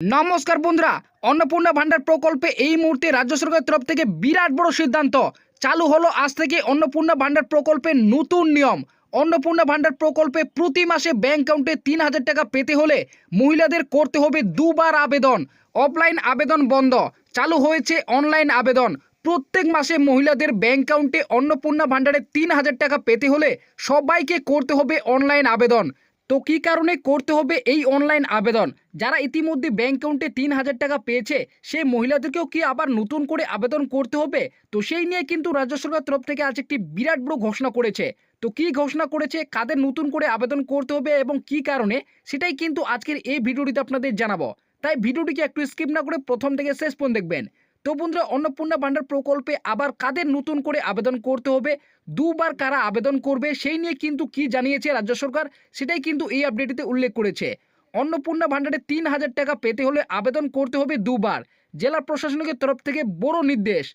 নমস্কার বন্ধুরা, অন্নপূর্ণা ভান্ডার প্রকল্পে এই মুহূর্তে রাজ্য সরকারের তরফ থেকে বিরাট বড় সিদ্ধান্ত চালু হলো। আজ থেকে অন্নপূর্ণা ভান্ডার প্রকল্পের নতুন নিয়ম। অন্নপূর্ণা ভান্ডার প্রকল্পে প্রতি মাসে ব্যাংক অ্যাকাউন্টে ৩,০০০ টাকা পেতে হলে মহিলাদের করতে হবে দুবার আবেদন। অফলাইন আবেদন বন্ধ, চালু হয়েছে অনলাইন আবেদন। প্রত্যেক মাসে মহিলাদের ব্যাংক অ্যাকাউন্টে অন্নপূর্ণা ভান্ডারে ৩,০০০ টাকা পেতে হলে সবাইকে করতে হবে অনলাইন আবেদন। তো কী কারণে করতে হবে এই অনলাইন আবেদন? যারা ইতিমধ্যে ব্যাংক অ্যাকাউন্টে ৩,০০০ টাকা পেয়েছে সেই মহিলাদেরকেও কি আবার নতুন করে আবেদন করতে হবে? তো সেই নিয়ে কিন্তু রাজ্য সরকার তরফ থেকে আজ একটি বিরাট বড় ঘোষণা করেছে। তো কী ঘোষণা করেছে, কাদের নতুন করে আবেদন করতে হবে এবং কী কারণে, সেটাই কিন্তু আজকের এই ভিডিওটিতে আপনাদের জানাবো। তাই ভিডিওটিকে একটু স্কিপ না করে প্রথম থেকে শেষ পর্যন্ত দেখবেন। তো বন্ধুরা, অন্নপূর্ণা ভান্ডার প্রকল্পে আবার কাদের নতুন করে আবেদন করতে হবে, দুবার কারা আবেদন করবে, সেই নিয়ে কিন্তু কি জানিয়েছে রাজ্য সরকার, সেটাই কিন্তু এই আপডেটটিতে উল্লেখ করেছে। অন্নপূর্ণা ভান্ডারে ৩,০০০ টাকা পেতে হলে আবেদন করতে হবে দুবার। জেলা প্রশাসনের তরফ থেকে বড় নির্দেশ।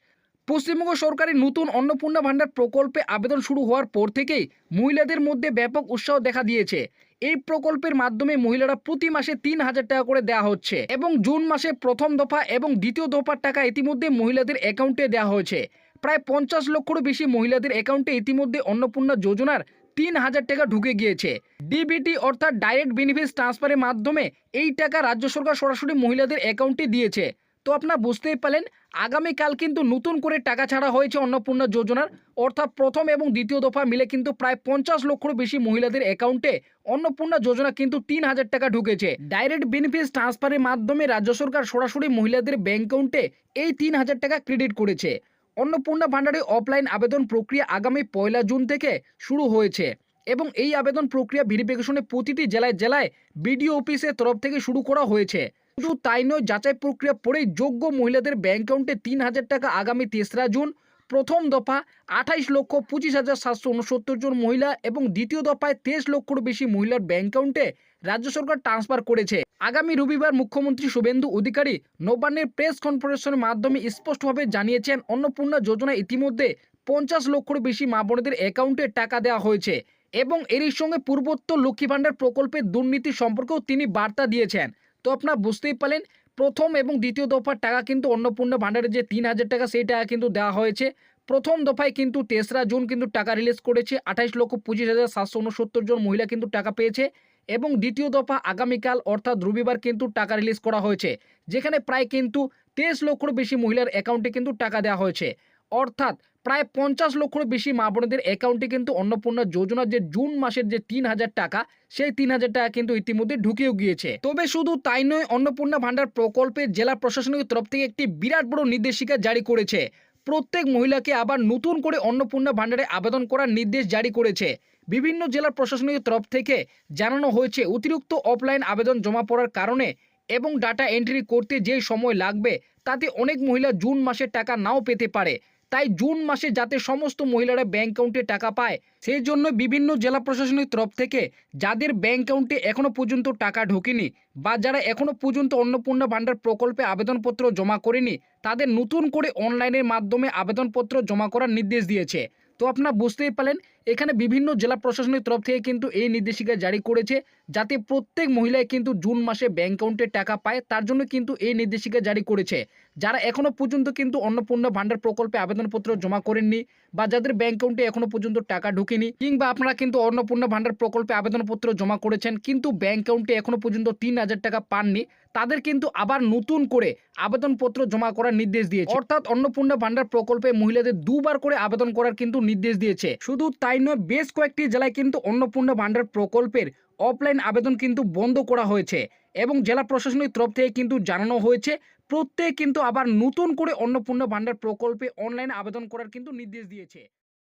পশ্চিমবঙ্গ সরকারের নতুন অন্নপূর্ণা ভান্ডার প্রকল্পে আবেদন শুরু হওয়ার পর থেকেই মহিলাদের মধ্যে ব্যাপক উৎসাহ দেখা দিয়েছে। এই প্রকল্পের মাধ্যমে মহিলারা প্রতি মাসে ৩,০০০ টাকা করে দেওয়া হচ্ছে এবং জুন মাসে প্রথম দফা এবং দ্বিতীয় দফার টাকা ইতিমধ্যে মহিলাদের অ্যাকাউন্টে দেওয়া হয়েছে। প্রায় ৫০ লক্ষেরও বেশি মহিলাদের অ্যাকাউন্টে ইতিমধ্যে অন্নপূর্ণা যোজনার ৩,০০০ টাকা ঢুকে গিয়েছে। ডিবিটি অর্থাৎ ডাইরেক্ট বেনিফিট ট্রান্সফারের মাধ্যমে এই টাকা রাজ্য সরকার সরাসরি মহিলাদের অ্যাকাউন্টে দিয়েছে। তো আপনারা বুঝতেই পারলেন, আগামীকাল কিন্তু নতুন করে টাকা ছাড়া হয়েছে অন্নপূর্ণা যোজনার। অর্থাৎ প্রথম এবং দ্বিতীয় দফা মিলে কিন্তু প্রায় ৫০ লক্ষেরও বেশি মহিলাদের অ্যাকাউন্টে অন্নপূর্ণা যোজনা কিন্তু ৩,০০০ টাকা ঢুকেছে। ডাইরেক্ট বেনিফিট ট্রান্সফারের মাধ্যমে রাজ্য সরকার সরাসরি মহিলাদের ব্যাংক অ্যাকাউন্টে এই ৩,০০০ টাকা ক্রেডিট করেছে। অন্নপূর্ণা ভান্ডারে অফলাইন আবেদন প্রক্রিয়া আগামী ১ জুন থেকে শুরু হয়েছে এবং এই আবেদন প্রক্রিয়া ভেরিফিকেশনে প্রতিটি জেলায় জেলায় বিডিও অফিসের তরফ থেকে শুরু করা হয়েছে। শুধু তাই নয়, যাচাই প্রক্রিয়া পরেই যোগ্য মহিলাদের ব্যাংক অ্যাকাউন্টে ৩,০০০ টাকা আগামী ৩রা জুন। প্রথম দফা ২৮,২৫,৭৬৯ জন মহিলা এবং দ্বিতীয় দফায় ২৩ লক্ষেরও বেশি মহিলার ব্যাংক অ্যাকাউন্টে রাজ্য সরকার ট্রান্সফার করেছে। আগামী রবিবার মুখ্যমন্ত্রী শুভেন্দু অধিকারী নবান্নের প্রেস কনফারেন্সের মাধ্যমে স্পষ্টভাবে জানিয়েছেন, অন্নপূর্ণা যোজনা ইতিমধ্যে ৫০ লক্ষেরও বেশি মা বোনেদের অ্যাকাউন্টে টাকা দেওয়া হয়েছে এবং এরই সঙ্গে পূর্বোত্তর লক্ষ্মী ভাণ্ডার প্রকল্পের দুর্নীতি সম্পর্কেও তিনি বার্তা দিয়েছেন। তো আপনারা বুঝতেই পারলেন, প্রথম এবং দ্বিতীয় দফার টাকা কিন্তু অন্নপূর্ণা ভান্ডারের যে ৩,০০০ টাকা সেই টাকা কিন্তু দেওয়া হয়েছে। প্রথম দফায় কিন্তু ৩রা জুন কিন্তু টাকা রিলিজ করেছে। ২৮,২৫,৭৬৯ জন মহিলা কিন্তু টাকা পেয়েছে এবং দ্বিতীয় দফা আগামীকাল অর্থাৎ রবিবার কিন্তু টাকা রিলিজ করা হয়েছে, যেখানে প্রায় কিন্তু ২৩ লক্ষেরও বেশি মহিলার অ্যাকাউন্টে কিন্তু টাকা দেওয়া হয়েছে। অর্থাৎ প্রায় ৫০ লক্ষেরও বেশি মা বোনেদের অ্যাকাউন্টে কিন্তু অন্নপূর্ণা যোজনার যে জুন মাসের যে ৩,০০০ টাকা সেই ৩,০০০ টাকা কিন্তু ইতিমধ্যে ঢুকেও গিয়েছে। তবে শুধু তাই নয়, অন্নপূর্ণা ভান্ডার প্রকল্পে জেলা প্রশাসনের তরফ থেকে একটি বিরাট বড় নির্দেশিকা জারি করেছে। প্রত্যেক মহিলাকে আবার নতুন করে অন্নপূর্ণা ভান্ডারে আবেদন করার নির্দেশ জারি করেছে। বিভিন্ন জেলা প্রশাসনের তরফ থেকে জানানো হয়েছে, অতিরিক্ত অফলাইন আবেদন জমা পড়ার কারণে এবং ডাটা এন্ট্রি করতে যে সময় লাগবে তাতে অনেক মহিলা জুন মাসের টাকা নাও পেতে পারে। তাই জুন মাসে যাতে সমস্ত মহিলারা ব্যাংক অ্যাকাউন্টে টাকা পায়, সেই জন্য বিভিন্ন জেলা প্রশাসনের তরফ থেকে যাদের ব্যাংক অ্যাকাউন্টে এখনও পর্যন্ত টাকা ঢোকেনি বা যারা এখনও পর্যন্ত অন্নপূর্ণা ভান্ডার প্রকল্পে আবেদনপত্র জমা করেনি, তাদের নতুন করে অনলাইনের মাধ্যমে আবেদনপত্র জমা করার নির্দেশ দিয়েছে। তো আপনারা বুঝতেই পারলেন, এখানে বিভিন্ন জেলা প্রশাসনের তরফ থেকে কিন্তু এই নির্দেশিকা জারি করেছে যাতে প্রত্যেক মহিলাই কিন্তু জুন মাসে ব্যাংক অ্যাকাউন্টে টাকা পায়, তার জন্য কিন্তু এই নির্দেশিকা জারি করেছে। যারা এখনও পর্যন্ত কিন্তু অন্নপূর্ণা ভান্ডার প্রকল্পে আবেদনপত্র জমা করেননি বা যাদের ব্যাংক অ্যাকাউন্টে এখনও পর্যন্ত টাকা ঢোকেনি, কিংবা আপনারা কিন্তু অন্নপূর্ণা ভান্ডার প্রকল্পে আবেদনপত্র জমা করেছেন কিন্তু ব্যাংক অ্যাকাউন্টে এখনও পর্যন্ত ৩,০০০ টাকা পাননি, তাদের কিন্তু আবার নতুন করে আবেদনপত্র জমা করার নির্দেশ দিয়েছে। অর্থাৎ অন্নপূর্ণা ভান্ডার প্রকল্পে মহিলাদের দুবার করে আবেদন করার কিন্তু নির্দেশ দিয়েছে। শুধু তাই নয়, বেশ কয়েকটি জেলায় কিন্তু অন্নপূর্ণা ভান্ডার প্রকল্পের অফলাইন আবেদন কিন্তু বন্ধ করা হয়েছে এবং জেলা প্রশাসনের তরফ থেকে কিন্তু জানানো হয়েছে প্রত্যেক কিন্তু আবার নতুন করে অন্নপূর্ণা ভান্ডার প্রকল্পে অনলাইন আবেদন করার কিন্তু নির্দেশ দিয়েছে।